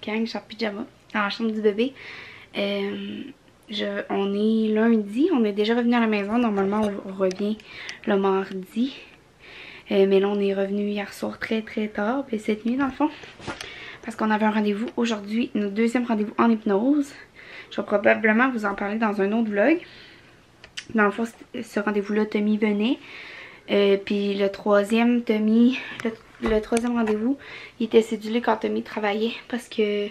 gang, je suis en pyjama, dans la chambre du bébé. On est lundi, on est déjà revenu à la maison. Normalement, on revient le mardi. Mais là, on est revenu hier soir très tard, puis cette nuit dans le fond. Parce qu'on avait un rendez-vous aujourd'hui, notre deuxième rendez-vous en hypnose. Je vais probablement vous en parler dans un autre vlog. Dans le fond, ce rendez-vous-là, Tommy venait. Puis le troisième, le troisième rendez-vous, il était cédulé quand Tommy travaillait parce que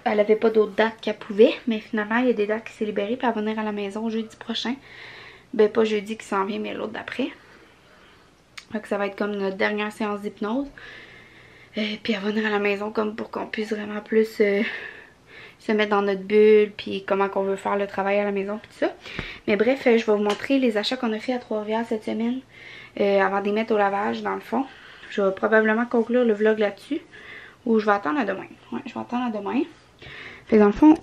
elle avait pas d'autres dates qu'elle pouvait. Mais finalement, il y a des dates qui s'est libérées, puis elle va venir à la maison jeudi prochain. Ben pas jeudi qui s'en vient, mais l'autre d'après. Donc ça va être comme notre dernière séance d'hypnose. Puis elle va venir à la maison comme pour qu'on puisse vraiment plus se mettre dans notre bulle, puis comment qu'on veut faire le travail à la maison, puis tout ça. Mais bref, je vais vous montrer les achats qu'on a fait à Trois-Rivières cette semaine, avant de les mettre au lavage dans le fond. Je vais probablement conclure le vlog là-dessus, ou je vais attendre à demain. Ouais, je vais attendre à demain. Fait dans le fond,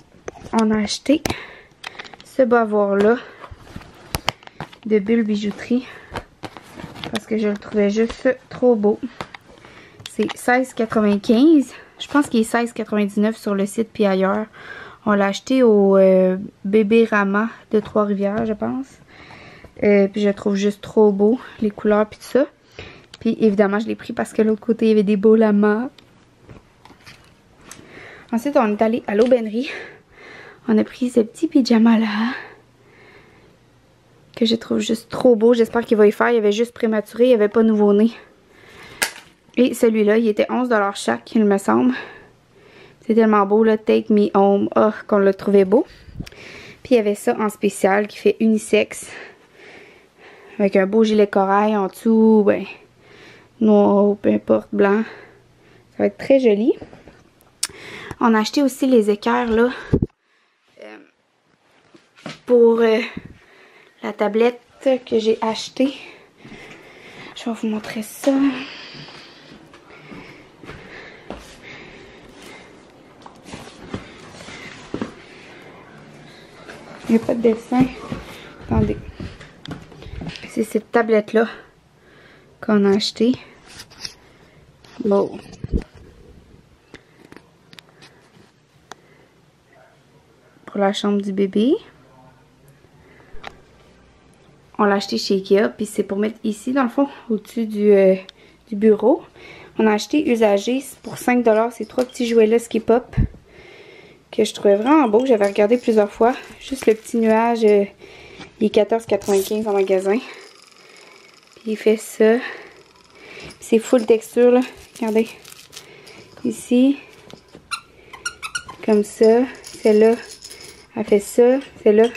on a acheté ce bavoir-là de Bulle Bijouterie, parce que je le trouvais juste trop beau. C'est 16,95 $. Je pense qu'il est 16,99 € sur le site puis ailleurs. On l'a acheté au Bébé Rama de Trois-Rivières, je pense. Puis je le trouve juste trop beau, les couleurs puis tout ça. Puis évidemment, je l'ai pris parce que l'autre côté, il y avait des beaux lamas. Ensuite, on est allé à l'aubainerie. On a pris ce petit pyjama-là, que je trouve juste trop beau. J'espère qu'il va y faire. Il avait juste prématuré, il n'y avait pas nouveau-né. Et celui-là, il était 11 $ chaque, il me semble. C'est tellement beau, là, Take Me Home. Oh, qu'on l'a trouvé beau. Puis il y avait ça en spécial qui fait unisexe. Avec un beau gilet corail en dessous, ben, noir, peu importe, blanc. Ça va être très joli. On a acheté aussi les équerres, là, pour la tablette que j'ai achetée. Je vais vous montrer ça. Il n'y a pas de dessin. Attendez. C'est cette tablette-là qu'on a acheté. Bon. Pour la chambre du bébé. On l'a acheté chez Ikea. Puis c'est pour mettre ici, dans le fond, au-dessus du bureau. On a acheté usagé pour 5 $. Ces trois petits jouets-là, Skip Up, que je trouvais vraiment beau. J'avais regardé plusieurs fois. Juste le petit nuage, il est 14,95 € en magasin. Puis il fait ça. C'est full texture, là. Regardez. Ici. Comme ça. Celle-là, elle fait ça. Celle-là,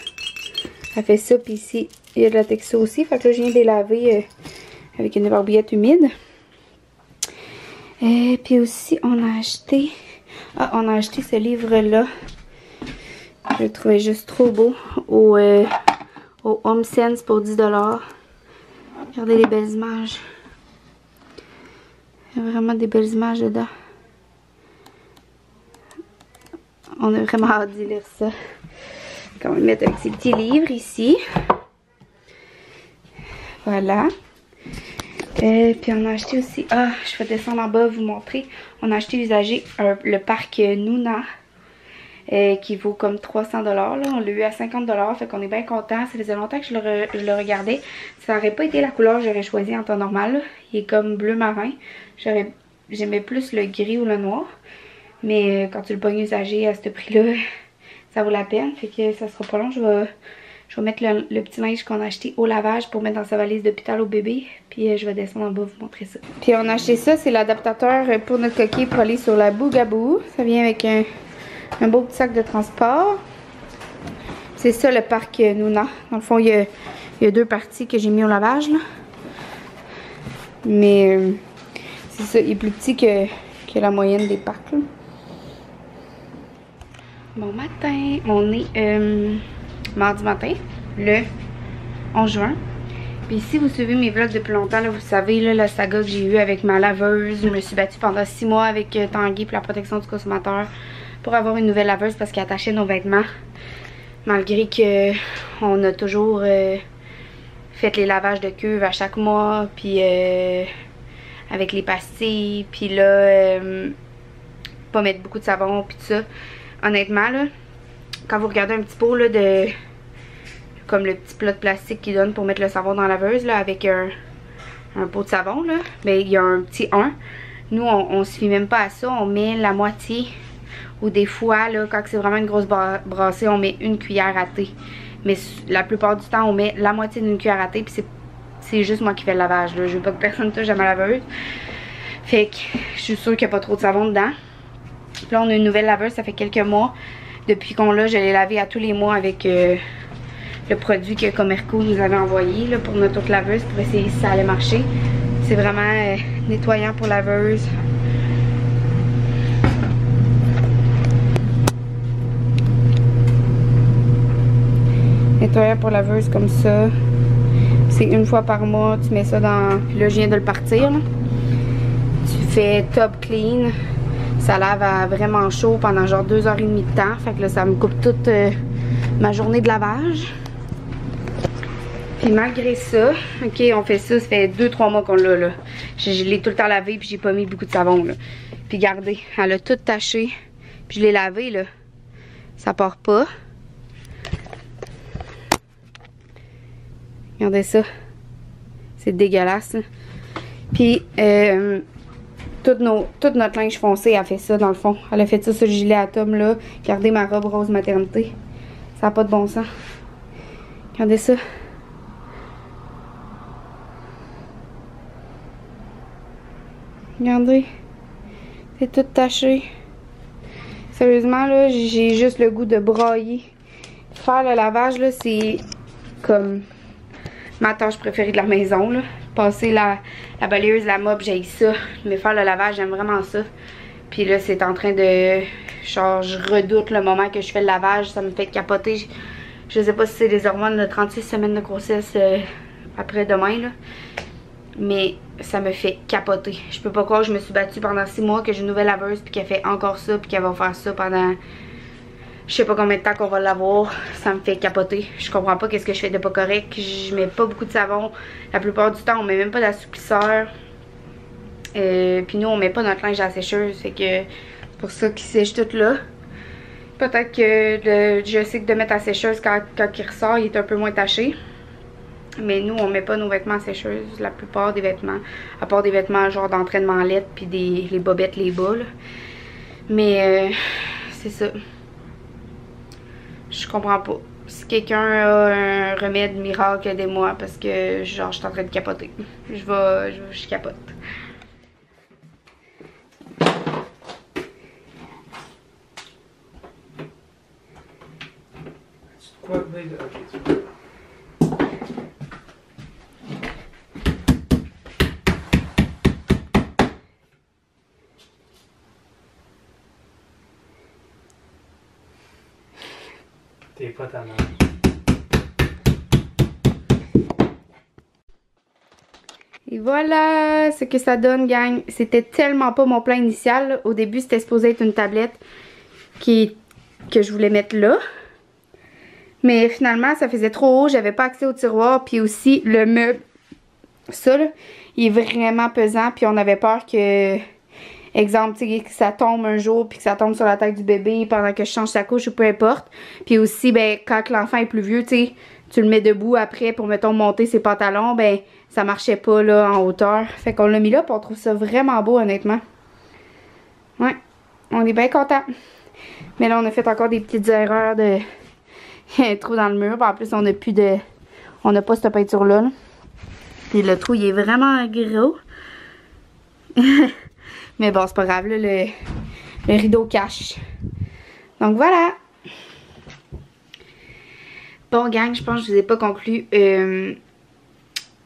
elle fait ça. Puis ici, il y a de la texture aussi. Fait que là, je viens de les laver avec une barbouillette humide. Et puis aussi, on a acheté... Ah, on a acheté ce livre-là. Je le trouvais juste trop beau. Au Home Sense pour 10 $. Regardez les belles images. Il y a vraiment des belles images dedans. On a vraiment hâte d'y lire ça. On va mettre avec ces petits livres ici. Voilà. Puis on a acheté aussi... Ah, je vais descendre en bas vous montrer. On a acheté usagé le parc Nuna. Qui vaut comme 300 $. Là. On l'a eu à 50 $. Fait qu'on est bien content. Ça faisait longtemps que je le regardais. Ça n'aurait pas été la couleur que j'aurais choisi en temps normal. Là. Il est comme bleu marin. J'aimais plus le gris ou le noir. Mais quand tu le pognes usagé à ce prix-là, ça vaut la peine. Fait que ça sera pas long. Je vais mettre le petit linge qu'on a acheté au lavage pour mettre dans sa valise d'hôpital au bébé. Puis je vais descendre en bas vous montrer ça. Puis on a acheté ça. C'est l'adaptateur pour notre coquille pour aller sur la Bougaboo. Ça vient avec un beau petit sac de transport. C'est ça le parc Nuna. Dans le fond, il y a deux parties que j'ai mis au lavage. Là. Mais c'est ça, il est plus petit que la moyenne des parcs. Là. Bon matin, on est mardi matin, le 11 juin. Puis si vous suivez mes vlogs depuis longtemps, là, vous savez là, la saga que j'ai eue avec ma laveuse. Je me suis battue pendant 6 mois avec Tanguy pour la protection du consommateur pour avoir une nouvelle laveuse parce qu'elle attachait nos vêtements. Malgré que on a toujours fait les lavages de cuve à chaque mois, puis avec les pastilles, puis là pas mettre beaucoup de savon puis tout ça. Honnêtement là, quand vous regardez un petit pot là de comme le petit plat de plastique qu'ils donnent pour mettre le savon dans la laveuse là avec un pot de savon là, ben il y a un petit 1. Nous on se fie même pas à ça, on met la moitié ou des fois là quand c'est vraiment une grosse brassée on met une cuillère à thé. Mais la plupart du temps on met la moitié d'une cuillère à thé puis c'est juste moi qui fais le lavage là. Je veux pas que personne touche à ma laveuse. Fait que je suis sûre qu'il n'y a pas trop de savon dedans. Puis là on a une nouvelle laveuse, ça fait quelques mois. Depuis qu'on l'a, je l'ai lavé à tous les mois avec le produit que Comerco nous avait envoyé là, pour notre autre laveuse pour essayer si ça allait marcher. C'est vraiment nettoyant pour laveuse. Nettoyant pour laveuse comme ça. C'est une fois par mois, tu mets ça dans... Puis là, je viens de le partir. Là. Tu fais top clean. Ça lave à vraiment chaud pendant genre 2h30 de temps. Fait que là, ça me coupe toute ma journée de lavage. Puis malgré ça, ok, on fait ça, ça fait 2-3 mois qu'on l'a là. Je l'ai tout le temps lavé puis j'ai pas mis beaucoup de savon là. Puis regardez, elle a tout taché. Puis je l'ai lavé là. Ça part pas. Regardez ça. C'est dégueulasse. Là. Puis tout notre linge foncé a fait ça dans le fond. Elle a fait ça sur le gilet à Tom là. Regardez ma robe rose maternité. Ça n'a pas de bon sens. Regardez ça. Regardez. C'est tout taché. Sérieusement là, j'ai juste le goût de brailler. Faire le lavage là, c'est comme ma tâche préférée de la maison là. Passer la balayeuse, la mop, j'haïs ça. Mais faire le lavage, j'aime vraiment ça. Puis là, c'est en train de... Genre, je redoute le moment que je fais le lavage. Ça me fait capoter. Je sais pas si c'est des hormones de 36 semaines de grossesse après demain là. Mais ça me fait capoter. Je peux pas croire que je me suis battue pendant 6 mois, que j'ai une nouvelle laveuse, puis qu'elle fait encore ça, puis qu'elle va faire ça pendant... Je sais pas combien de temps qu'on va l'avoir. Ça me fait capoter. Je comprends pas qu'est-ce que je fais de pas correct. Je mets pas beaucoup de savon. La plupart du temps, on met même pas d'assouplisseur. Puis nous, on met pas notre linge à la sécheuse. Fait que c'est pour ça qu'il sèche tout là. Peut-être que je sais que de mettre à la sécheuse quand il ressort, il est un peu moins taché. Mais nous, on met pas nos vêtements à sécheuse. La plupart des vêtements. À part des vêtements genre d'entraînement lettre. Puis les bobettes, les bas là. Mais c'est ça. Je comprends pas. Si quelqu'un a un remède miracle, aidez-moi parce que genre je suis en train de capoter. Je capote. Quoi, t'es pas ta mère. Et voilà ce que ça donne, gang. C'était tellement pas mon plan initial. Au début, c'était supposé être une tablette que je voulais mettre là. Mais finalement, ça faisait trop haut. J'avais pas accès au tiroir. Puis aussi, le meuble, ça, là, il est vraiment pesant. Puis on avait peur que... Exemple, tu sais, que ça tombe un jour puis que ça tombe sur la tête du bébé pendant que je change sa couche ou peu importe. Puis aussi, ben, quand l'enfant est plus vieux, tu sais, tu le mets debout après pour, mettons, monter ses pantalons, ben, ça marchait pas, là, en hauteur. Fait qu'on l'a mis là puis on trouve ça vraiment beau, honnêtement. Ouais, on est bien contents. Mais là, on a fait encore des petites erreurs de... Il y a un trou dans le mur. En plus, on n'a plus de... On n'a pas cette peinture-là. Là. Puis le trou, il est vraiment gros. Mais bon, c'est pas grave, là, le rideau cache. Donc voilà. Bon, gang, je pense que je vous ai pas conclu le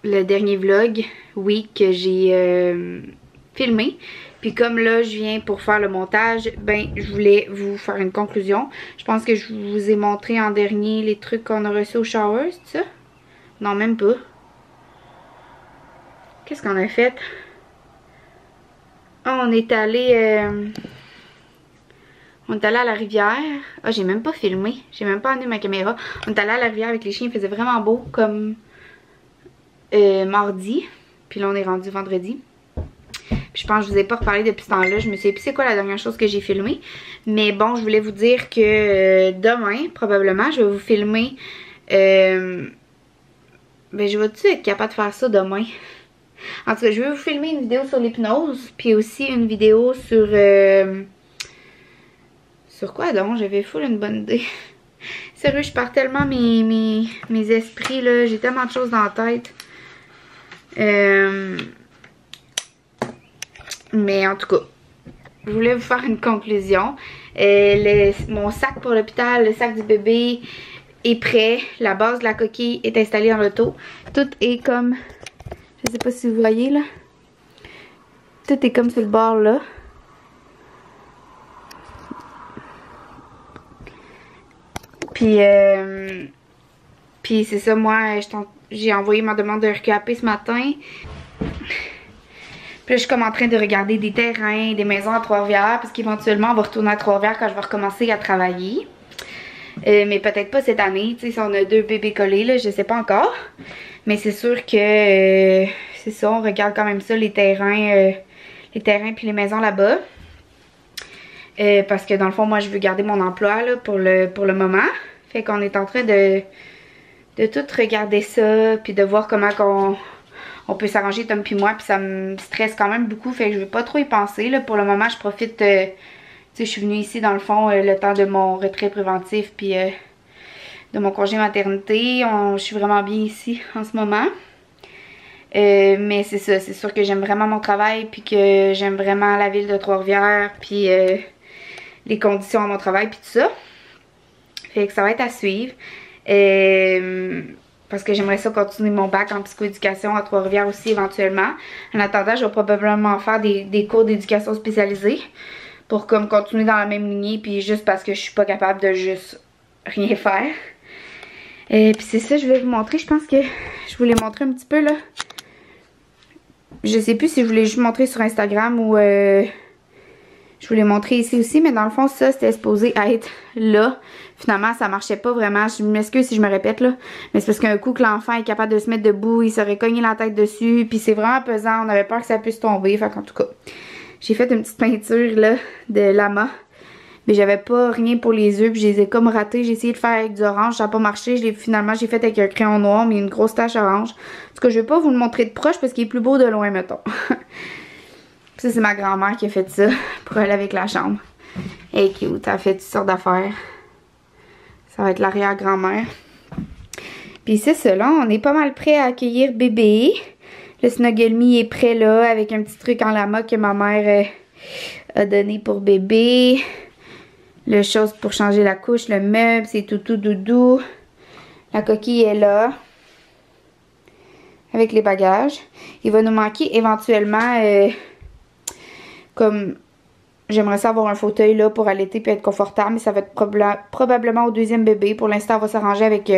dernier vlog, oui, que j'ai filmé. Puis comme là, je viens pour faire le montage, ben, je voulais vous faire une conclusion. Je pense que je vous ai montré en dernier les trucs qu'on a reçus au shower, c'est ça? Non, même pas. Qu'est-ce qu'on a fait? Oh, on est allé à la rivière. Ah, j'ai même pas filmé. J'ai même pas amené ma caméra. On est allé à la rivière avec les chiens. Il faisait vraiment beau comme mardi. Puis là, on est rendu vendredi. Je pense que je vous ai pas reparlé depuis ce temps-là. Je me souviens plus c'est quoi la dernière chose que j'ai filmée. Mais bon, je voulais vous dire que demain, probablement, je vais vous filmer... ben, je vais-tu être capable de faire ça demain? En tout cas, je vais vous filmer une vidéo sur l'hypnose. Puis aussi une vidéo sur... sur quoi donc? J'avais full une bonne idée. Sérieux, je pars tellement mes esprits, là. J'ai tellement de choses dans la tête. Mais en tout cas, je voulais vous faire une conclusion. Mon sac pour l'hôpital, le sac du bébé est prêt. La base de la coquille est installée dans l'auto. Tout est comme... Je sais pas si vous voyez, là. Tout est comme sur le bord, là. Puis c'est ça, moi, j'ai envoyé ma demande de RQAP ce matin. Puis là, je suis comme en train de regarder des terrains, des maisons à Trois-Rivières, parce qu'éventuellement, on va retourner à Trois-Rivières quand je vais recommencer à travailler. Mais peut-être pas cette année, tu sais, si on a 2 bébés collés, là, je sais pas encore. Mais c'est sûr que, c'est ça, on regarde quand même ça, les terrains puis les maisons là-bas. Parce que dans le fond, moi, je veux garder mon emploi, là, pour le moment. Fait qu'on est en train de tout regarder ça, puis de voir comment on peut s'arranger, Tom puis moi, puis ça me stresse quand même beaucoup, fait que je veux pas trop y penser, là. Pour le moment, je profite, tu sais, je suis venue ici, dans le fond, le temps de mon retrait préventif, puis de mon congé maternité. Je suis vraiment bien ici, en ce moment. Mais c'est ça, c'est sûr que j'aime vraiment mon travail, puis que j'aime vraiment la ville de Trois-Rivières, puis les conditions à mon travail, puis tout ça. Fait que ça va être à suivre. Parce que j'aimerais ça continuer mon bac en psychoéducation à Trois-Rivières aussi éventuellement. En attendant, je vais probablement faire des cours d'éducation spécialisée pour comme continuer dans la même lignée, puis juste parce que je suis pas capable de juste rien faire. Puis c'est ça, je vais vous montrer. Je pense que je vous l'ai montré un petit peu là. Je sais plus si je voulais juste montrer sur Instagram ou je vous l'ai montré ici aussi, mais dans le fond, ça, c'était supposé être là. Finalement, ça marchait pas vraiment. Je m'excuse si je me répète, là. Mais c'est parce qu'un coup que l'enfant est capable de se mettre debout, il serait cogné la tête dessus. Puis c'est vraiment pesant. On avait peur que ça puisse tomber. Fait qu'en tout cas, j'ai fait une petite peinture, là, de lama. Mais j'avais pas rien pour les yeux. Puis je les ai comme ratés. J'ai essayé de faire avec du orange. Ça n'a pas marché. Finalement, j'ai fait avec un crayon noir, mais une grosse tache orange. En tout cas, je vais pas vous le montrer de proche parce qu'il est plus beau de loin, mettons. Ça, c'est ma grand-mère qui a fait ça pour aller avec la chambre. Elle est cute, elle a fait toutes sortes d'affaires. Ça va être l'arrière-grand-mère. Puis c'est ça, là, on est pas mal prêt à accueillir bébé. Le Snuggle Me est prêt là, avec un petit truc en lama que ma mère a donné pour bébé. Le chose pour changer la couche, le meuble, c'est tout doudou. La coquille est là. Avec les bagages. Il va nous manquer éventuellement... comme j'aimerais ça avoir un fauteuil là pour allaiter puis être confortable, mais ça va être probablement au 2e bébé. Pour l'instant, on va s'arranger avec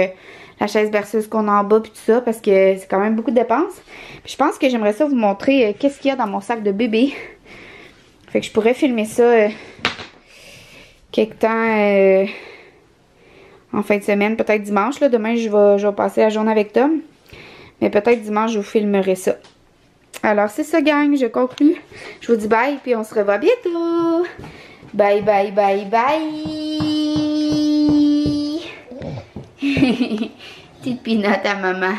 la chaise berceuse qu'on a en bas puis tout ça parce que c'est quand même beaucoup de dépenses. Puis je pense que j'aimerais ça vous montrer qu'est-ce qu'il y a dans mon sac de bébé. Fait que je pourrais filmer ça quelque temps en fin de semaine, peut-être dimanche là. Demain, je vais passer la journée avec Tom. Mais peut-être dimanche, je vous filmerai ça. Alors, c'est ça, gang. Je conclue. Je vous dis bye, puis on se revoit bientôt. Bye, bye, bye, bye. Petite pinotte à maman.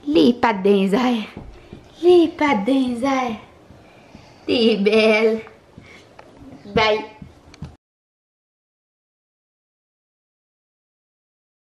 Les pattes dans les airs. Les pattes dans les airs. T'es belle. Bye.